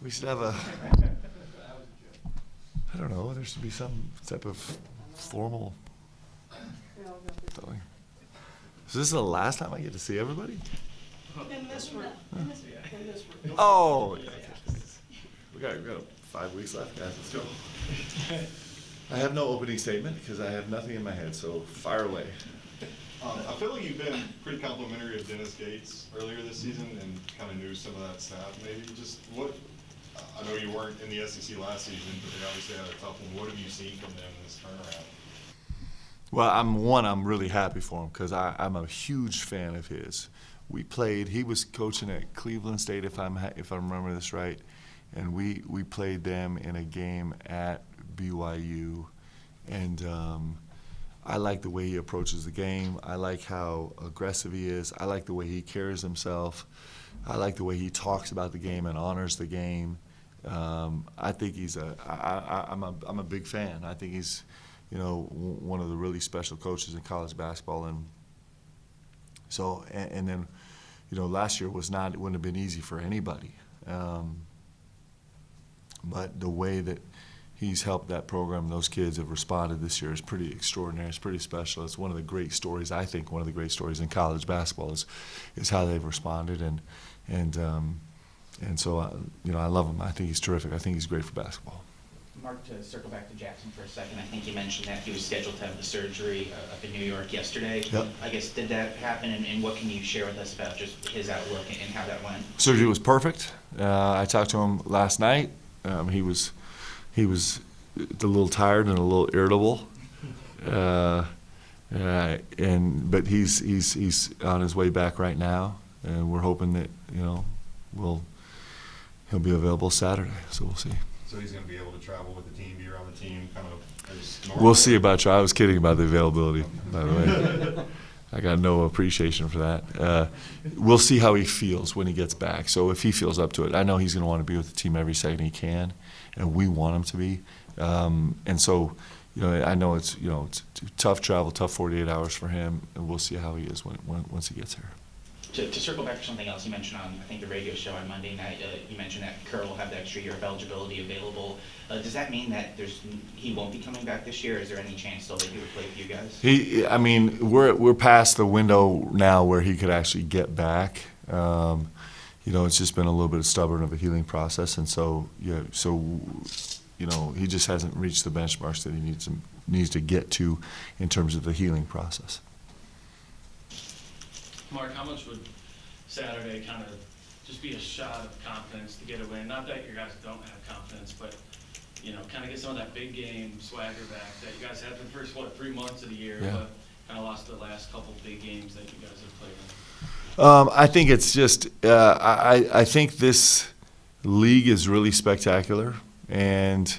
We should have a, I don't know, there should be some type of formal thing. So this is the last time I get to see everybody? In this room. In this room. Oh, yeah. We got 5 weeks left, guys. Let's go. I have no opening statement because I have nothing in my head, so fire away. I feel like you've been pretty complimentary of Dennis Gates earlier this season and kind of knew some of that staff. Maybe just what, I know you weren't in the SEC last season, but they obviously had a tough one. What have you seen from them in this turnaround? Well, I'm really happy for him because I'm a huge fan of his. He was coaching at Cleveland State, if I remember this right, and we played them in a game at BYU, and I like the way he approaches the game. I like how aggressive he is. I like the way he carries himself. I like the way he talks about the game and honors the game. I think I'm a big fan. I think he's, one of the really special coaches in college basketball, and so and then, last year wouldn't have been easy for anybody, but the way that he's helped that program, those kids have responded this year is pretty extraordinary. It's pretty special. It's one of the great stories. I think one of the great stories in college basketball is how they've responded, and so I love him. I think he's terrific. I think he's great for basketball. Mark, to circle back to Jackson for a second, I think you mentioned that he was scheduled to have the surgery up in New York yesterday. Yep. I guess, did that happen, and what can you share with us about just his outlook and how that went? Surgery was perfect. I talked to him last night. He was a little tired and a little irritable, but he's on his way back right now, and we're hoping that he'll be available Saturday. So we'll see. So he's going to be able to travel with the team, be around the team, kind of as normal? We'll see about you. I was kidding about the availability, by the way. I got no appreciation for that. We'll see how he feels when he gets back. So if he feels up to it, I know he's going to want to be with the team every second he can, and we want him to be. And so, I know it's tough travel, tough 48 hours for him, and we'll see how he is once he gets here. To circle back to something else you mentioned on, I think, the radio show on Monday night, you mentioned that Kerr will have the extra year of eligibility available. Does that mean that he won't be coming back this year? Is there any chance still that he would play for you guys? We're past the window now where he could actually get back. It's just been a little bit stubborn of a healing process, and so he just hasn't reached the benchmarks that he needs to get to in terms of the healing process. Mark, how much would Saturday kind of just be a shot of confidence to get a win? Not that you guys don't have confidence, but kind of get some of that big game swagger back that you guys had for the first 3 months of the year, Yeah. but kind of lost the last couple big games that you guys have played in. I think it's just I think this league is really spectacular, and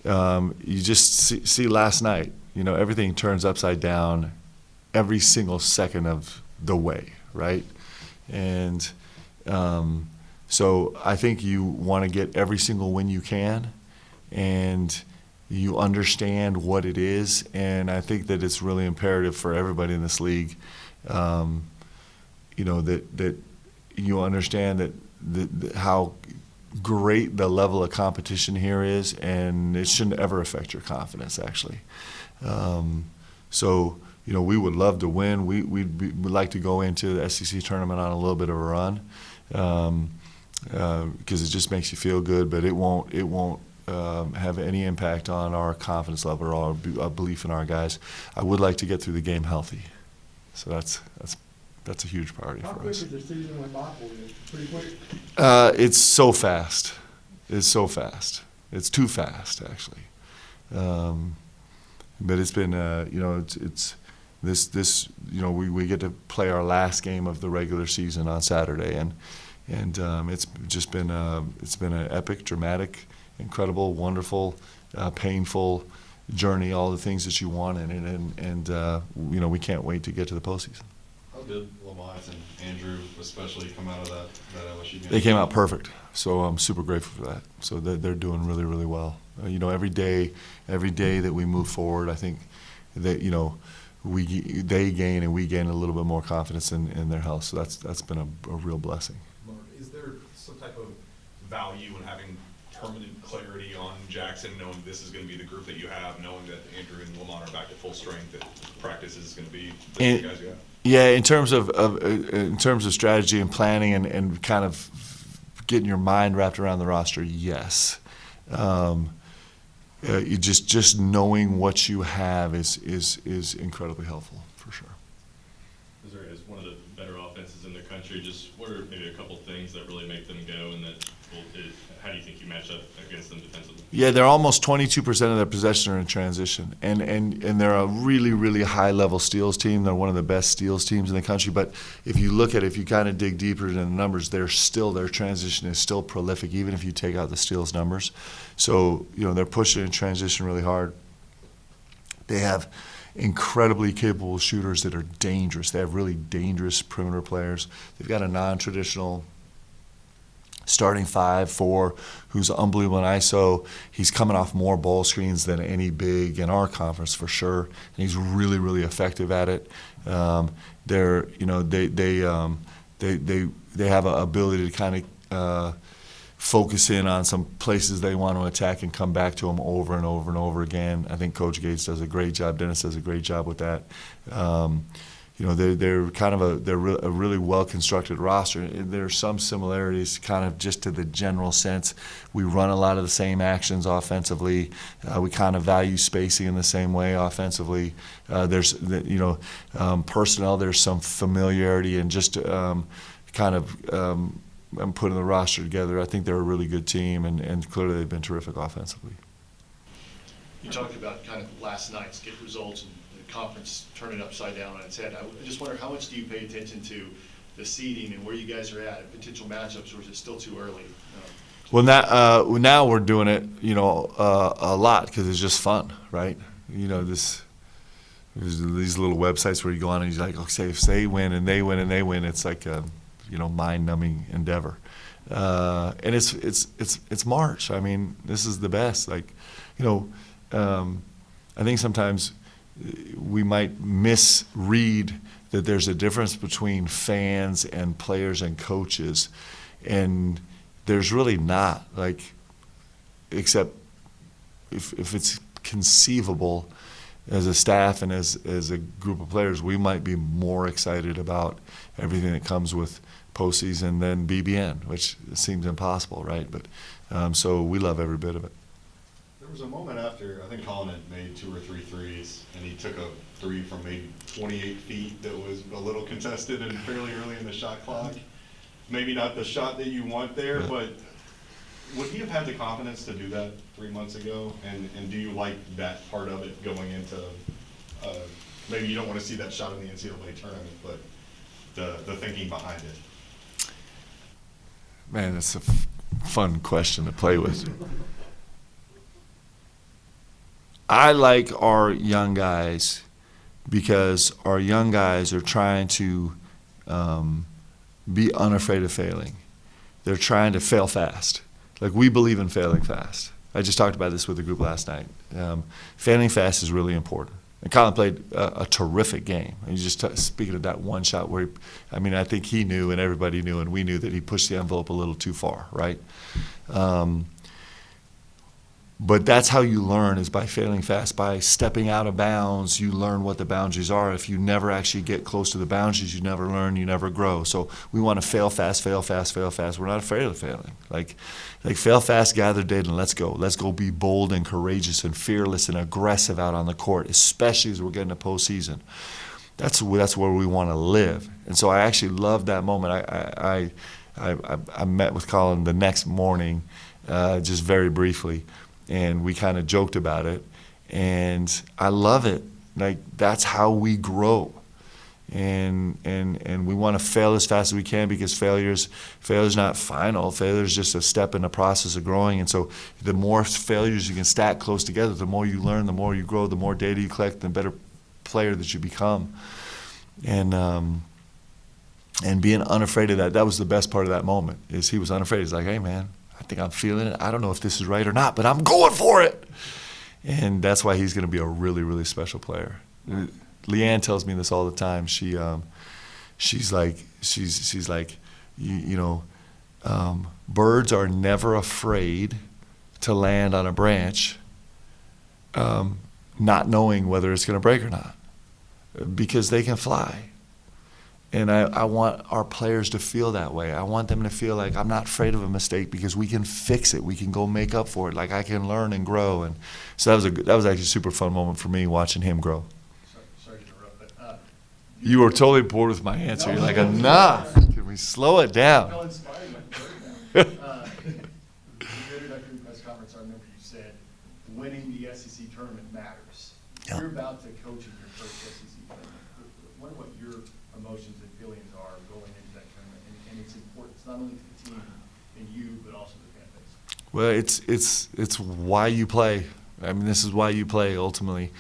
you just see last night. Everything turns upside down every single second of the way, right? And so I think you want to get every single win you can, and you understand what it is, and I think that it's really imperative for everybody in this league, that you understand that how great the level of competition here is, and it shouldn't ever affect your confidence, actually. We would love to win. We'd like to go into the SEC tournament on a little bit of a run, because it just makes you feel good. But it won't have any impact on our confidence level or our belief in our guys. I would like to get through the game healthy, so that's a huge priority for us. How quick did the season went by for you? Pretty quick? It's so fast. It's so fast. It's too fast, actually. But it's been, we get to play our last game of the regular season on Saturday, and it's just been an epic, dramatic, incredible, wonderful, painful journey. All the things that you want in it, and we can't wait to get to the postseason. How did Lamont and Andrew especially come out of that LSU game? They came out perfect, so I'm super grateful for that. So they're doing really, really well. Every day that we move forward, I think that they gain and we gain a little bit more confidence in their health. So that's been a real blessing. Mark, is there some type of value in having permanent clarity on Jackson, knowing this is going to be the group that you have, knowing that Andrew and Lamont are back at full strength, that practice is going to be the And- guys you have? Yeah, in terms of strategy and planning and kind of getting your mind wrapped around the roster, yes. You just knowing what you have is incredibly helpful for sure. Missouri is one of the better offenses in the country. Just what are maybe a couple things that really make them go, and that how do you think you match up against them defensively? Yeah, they're almost 22% of their possession are in transition, and they're a really, really high-level steals team. They're one of the best steals teams in the country. But if you look at it, if you kind of dig deeper into the numbers, their transition is still prolific, even if you take out the steals numbers. So they're pushing in transition really hard. They have incredibly capable shooters that are dangerous. They have really dangerous perimeter players. They've got a non-traditional starting 5-4 who's unbelievable in ISO. He's coming off more ball screens than any big in our conference for sure, and he's really, really effective at it. They have an ability to kind of focus in on some places they want to attack and come back to them over and over and over again. I think Coach Gates does a great job. Dennis does a great job with that. They're kind of a really well-constructed roster. There's some similarities kind of just to the general sense. We run a lot of the same actions offensively. We kind of value spacing in the same way offensively. There's personnel. There's some familiarity and just kind of putting the roster together. I think they're a really good team, and clearly they've been terrific offensively. You talked about kind of last night's get results and the conference turning upside down on its head. I just wonder, how much do you pay attention to the seeding and where you guys are at potential matchups, or is it still too early? Well, now we're doing it, a lot because it's just fun, right? There's these little websites where you go on and you're like, okay, if they win and they win and they win, it's like a mind-numbing endeavor. And it's March. I mean, this is the best. I think sometimes we might misread that there's a difference between fans and players and coaches, and there's really not. Except if it's conceivable, as a staff and as a group of players, we might be more excited about everything that comes with postseason than BBN, which seems impossible, right? But so we love every bit of it. There was a moment after, I think Colin had made 2 or 3 threes, and he took a three from maybe 28 feet that was a little contested and fairly early in the shot clock. Maybe not the shot that you want there, but would he have had the confidence to do that 3 months ago? And do you like that part of it going into, maybe you don't want to see that shot in the NCAA tournament, but the thinking behind it? Man, that's a fun question to play with. I like our young guys because our young guys are trying to be unafraid of failing. They're trying to fail fast. We believe in failing fast. I just talked about this with the group last night. Failing fast is really important. And Colin played a terrific game. And he's just speaking of that one shot where, I think he knew and everybody knew and we knew that he pushed the envelope a little too far, right? But that's how you learn, is by failing fast. By stepping out of bounds, you learn what the boundaries are. If you never actually get close to the boundaries, you never learn, you never grow. So we want to fail fast, fail fast, fail fast. We're not afraid of failing. Fail fast, gather data, and let's go. Let's go be bold and courageous and fearless and aggressive out on the court, especially as we're getting to postseason. That's where we want to live. And so I actually loved that moment. I met with Colin the next morning, just very briefly, and we kind of joked about it, and I love it. That's how we grow, and we want to fail as fast as we can, because failure's not final. Failure's just a step in the process of growing. And so the more failures you can stack close together, the more you learn, the more you grow, the more data you collect, the better player that you become. And being unafraid of that was the best part of that moment. Is he was unafraid. He's like, hey man, I think I'm feeling it. I don't know if this is right or not, but I'm going for it. And that's why he's going to be a really, really special player. Leanne tells me this all the time. She's like, birds are never afraid to land on a branch, not knowing whether it's going to break or not, because they can fly. And I want our players to feel that way. I want them to feel like I'm not afraid of a mistake because we can fix it. We can go make up for it. Like I can learn and grow. And so that was actually a super fun moment for me watching him grow. Sorry to interrupt, but You were totally bored with my answer. You're like, enough. Can we slow it down? felt inspired by the introductory press conference, I remember you said, winning the SEC tournament matters. Yeah. You're about to coach in your first SEC tournament. I wonder what your emotions and feelings are going into that tournament, and it's important. It's not only to the team and you, but also the fan base. Well, it's why you play. I mean, this is why you play ultimately.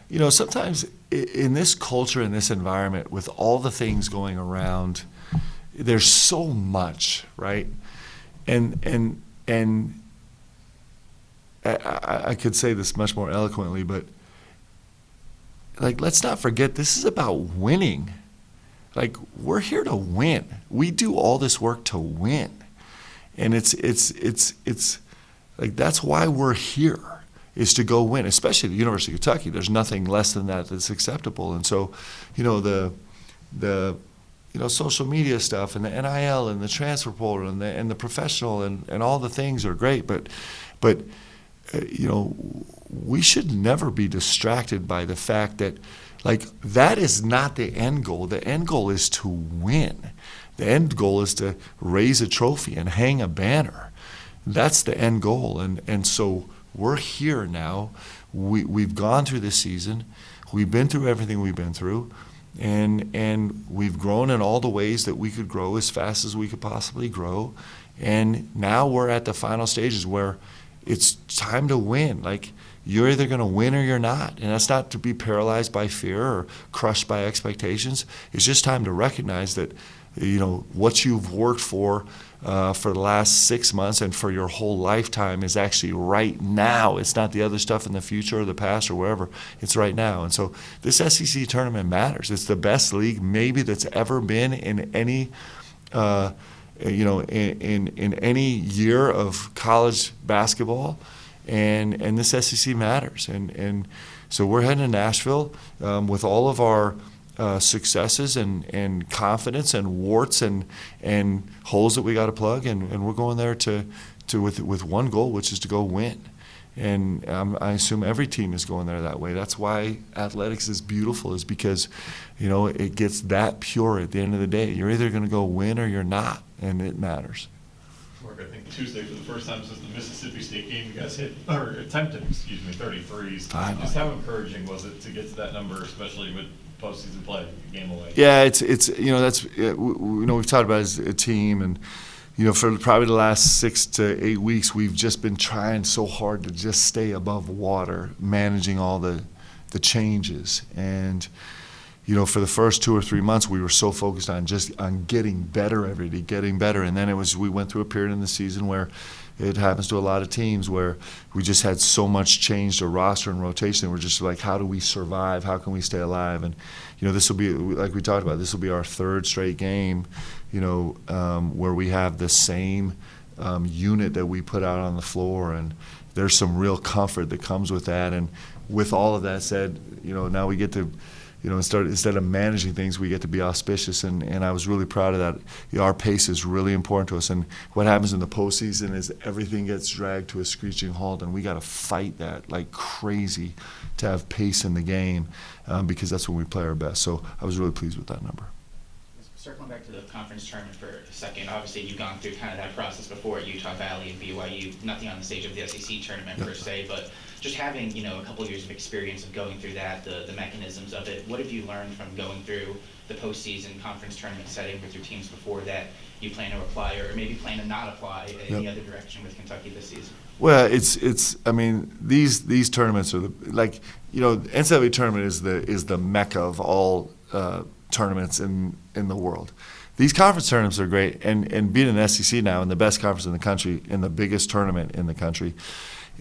You know, sometimes in this culture, in this environment, with all the things going around, there's so much, right? And I could say this much more eloquently, but like, let's not forget, this is about winning. Like, we're here to win. We do all this work to win. And it's like, that's why we're here, is to go win, especially at the University of Kentucky. There's nothing less than that that's acceptable. And so, you know, the social media stuff and the NIL and the transfer portal and the professional and all the things are great, but you know, we should never be distracted by the fact that, like, that is not the end goal. The end goal is to win. The end goal is to raise a trophy and hang a banner. That's the end goal. And so we're here now. We've gone through this season. We've been through everything we've been through. And we've grown in all the ways that we could grow as fast as we could possibly grow. And now we're at the final stages where it's time to win. Like, you're either going to win or you're not. And that's not to be paralyzed by fear or crushed by expectations. It's just time to recognize that, you know, what you've worked for the last 6 months and for your whole lifetime is actually right now. It's not the other stuff in the future or the past or wherever. It's right now. And so this SEC tournament matters. It's the best league maybe that's ever been in any you know, in any year of college basketball, and this SEC matters. And so we're heading to Nashville with all of our successes and confidence and warts and holes that we got to plug, and we're going there with one goal, which is to go win. And I assume every team is going there that way. That's why athletics is beautiful, is because, you know, it gets that pure at the end of the day. You're either going to go win or you're not, and it matters. Mark, I think Tuesday, for the first time since the Mississippi State game, you guys attempted 33s. Just how encouraging was it to get to that number, especially with postseason play, game away? Yeah, it's you know, that's we've talked about it as a team, and you know, for probably the last 6 to 8 weeks, we've just been trying so hard to just stay above water, managing all the changes. And, you know, for the first 2 or 3 months, we were so focused on getting better every day, getting better. And then we went through a period in the season where it happens to a lot of teams where we just had so much change to roster and rotation. We're just like, how do we survive? How can we stay alive? And, you know, this will be, like we talked about, this will be our 3rd straight game, you know, where we have the same unit that we put out on the floor. And there's some real comfort that comes with that. And with all of that said, you know, now we get to, you know, instead of managing things, we get to be auspicious, and I was really proud of that. You know, our pace is really important to us, and what happens in the postseason is everything gets dragged to a screeching halt, and we got to fight that like crazy to have pace in the game, because that's when we play our best. So I was really pleased with that number. Circling back to the conference tournament for a second, obviously you've gone through kind of that process before at Utah Valley and BYU, nothing on the stage of the SEC tournament per se, but just having, you know, a couple of years of experience of going through that, the mechanisms of it, what have you learned from going through the postseason conference tournament setting with your teams before that you plan to apply, or maybe plan to not apply in any other direction with Kentucky this season? Well, it's I mean, these tournaments are like, you know, NCAA tournament is the mecca of all tournaments in the world. These conference tournaments are great, and being an SEC now in the best conference in the country, in the biggest tournament in the country,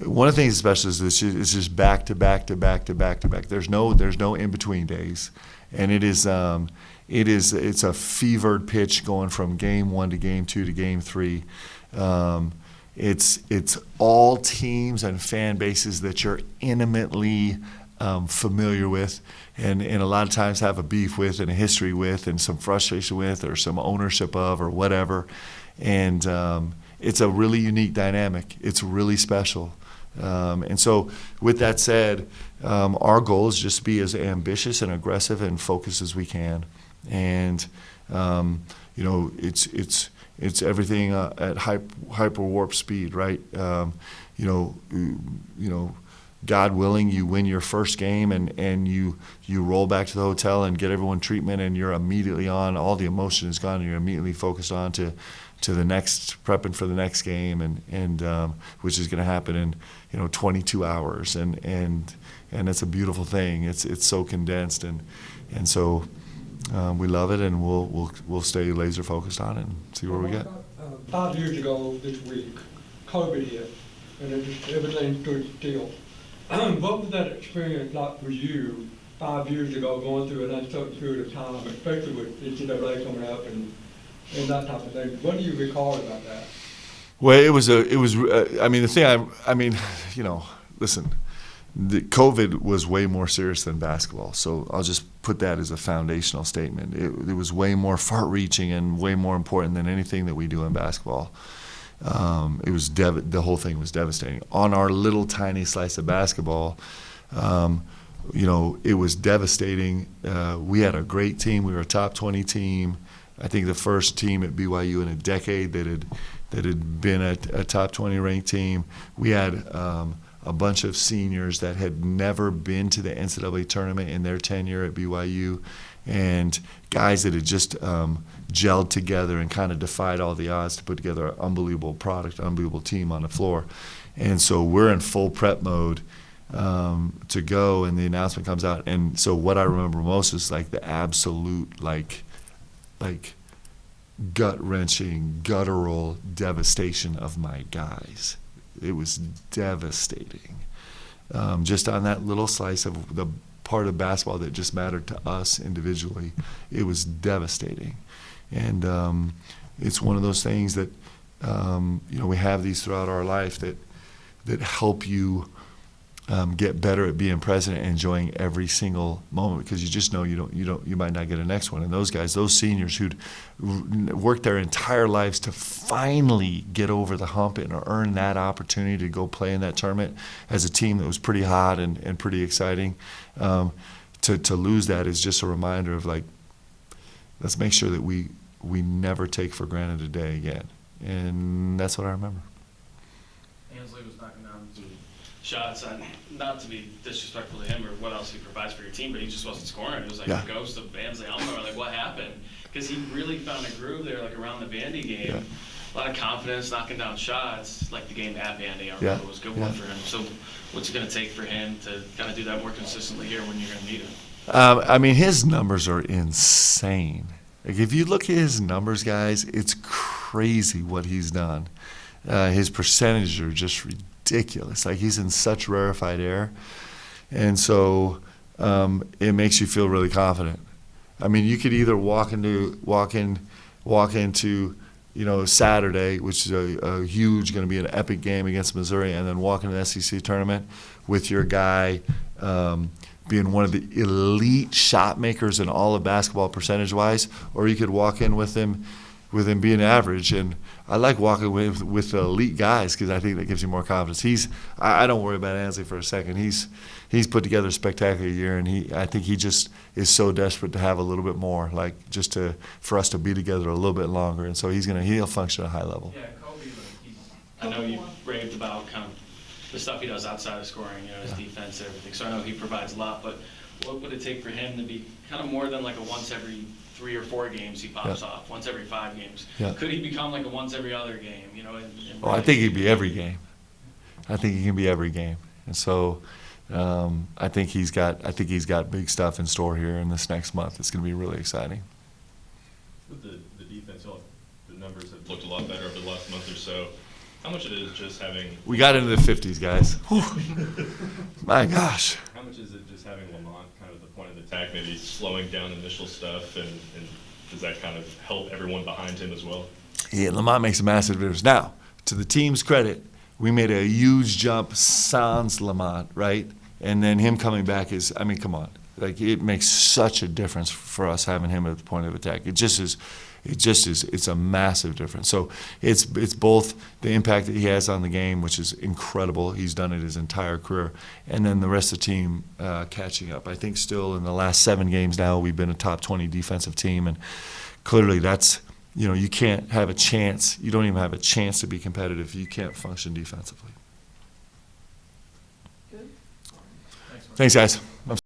one of the things special is this is just back to back to back to back to back. There's no in between days, and it's a fevered pitch going from game 1 to game 2 to game 3. it's all teams and fan bases that you're intimately familiar with, and a lot of times have a beef with, and a history with, and some frustration with, or some ownership of, or whatever. And it's a really unique dynamic. It's really special. And so with that said, our goal is just to be as ambitious and aggressive and focused as we can. And it's everything at hyper warp speed, right? God willing, you win your first game and you roll back to the hotel and get everyone treatment, and you're immediately on. All the emotion is gone, and you're immediately focused on to the next, prepping for the next game, and which is going to happen in 22 hours, and it's a beautiful thing. It's so condensed, and so we love it, and we'll stay laser focused on it and see where we get. 5 years ago this week, COVID hit, and everything stood still. What was that experience like for you 5 years ago, going through an uncertain period of time, especially with NCAA coming up and that type of thing? What do you recall about that? Well, listen, the COVID was way more serious than basketball, so I'll just put that as a foundational statement. It was way more far-reaching and way more important than anything that we do in basketball. The whole thing was devastating. On our little tiny slice of basketball, it was devastating. We had a great team. We were a top 20 team. I think the first team at BYU in a decade that had been a top 20 ranked team. We had a bunch of seniors that had never been to the NCAA tournament in their tenure at BYU, and guys that had just gelled together and kind of defied all the odds to put together an unbelievable product, unbelievable team on the floor. And so we're in full prep mode to go, and the announcement comes out. And so what I remember most is like the absolute like gut-wrenching, guttural devastation of my guys. It was devastating. Just on that little slice of the part of basketball that just mattered to us individually, it was devastating. And it's one of those things that we have these throughout our life that help you get better at being present and enjoying every single moment, because you just know you might not get a next one. And those guys, those seniors who'd worked their entire lives to finally get over the hump and earn that opportunity to go play in that tournament as a team that was pretty hot and pretty exciting, to lose that is just a reminder of like, let's make sure that we never take for granted a day again. And that's what I remember. Ansley was knocking down some shots, not to be disrespectful to him or what else he provides for your team, but he just wasn't scoring. It was like a ghost of Ansley. I don't know, like, what happened? Because he really found a groove there, like around the Vandy game. Yeah. A lot of confidence, knocking down shots, like the game at Vandy. I remember it was a good one for him. So what's it going to take for him to kind of do that more consistently here when you're going to need him? His numbers are insane. Like, if you look at his numbers, guys, it's crazy what he's done. His percentages are just ridiculous. Like, he's in such rarefied air. And so it makes you feel really confident. You could either walk into Saturday, which is a huge, going to be an epic game against Missouri, and then walk into the SEC tournament with your guy being one of the elite shot makers in all of basketball percentage-wise, or you could walk in with him being average. And I like walking with the elite guys because I think that gives you more confidence. I don't worry about Ansley for a second. He's put together a spectacular year, and I think he just is so desperate to have a little bit more, like just for us to be together a little bit longer. And so he'll function at a high level. Yeah, Kobe, I know you raved about kind of the stuff he does outside of scoring, his defense, everything. So I know he provides a lot, but what would it take for him to be kind of more than like a once every 3 or 4 games he pops off, once every 5 games? Could he become like a once every other game? I think he'd be every game. I think he can be every game, and so I think he's got big stuff in store here in this next month. It's going to be really exciting. With the defense, the numbers have looked a lot better over the last month or so. How much of it is just having... We got into the 50s, guys. My gosh. How much is it just having Lamont kind of the point of attack, maybe slowing down initial stuff, and does that kind of help everyone behind him as well? Yeah, Lamont makes a massive difference. Now, to the team's credit, we made a huge jump sans Lamont, right? And then him coming back is, I mean, come on. Like, it makes such a difference for us having him at the point of attack. It just is, it's a massive difference. So it's both the impact that he has on the game, which is incredible. He's done it his entire career. And then the rest of the team catching up. I think still in the last 7 games now, we've been a top 20 defensive team. And clearly that's, you know, you can't have a chance. You don't even have a chance to be competitive if you can't function defensively. Good. Thanks, guys.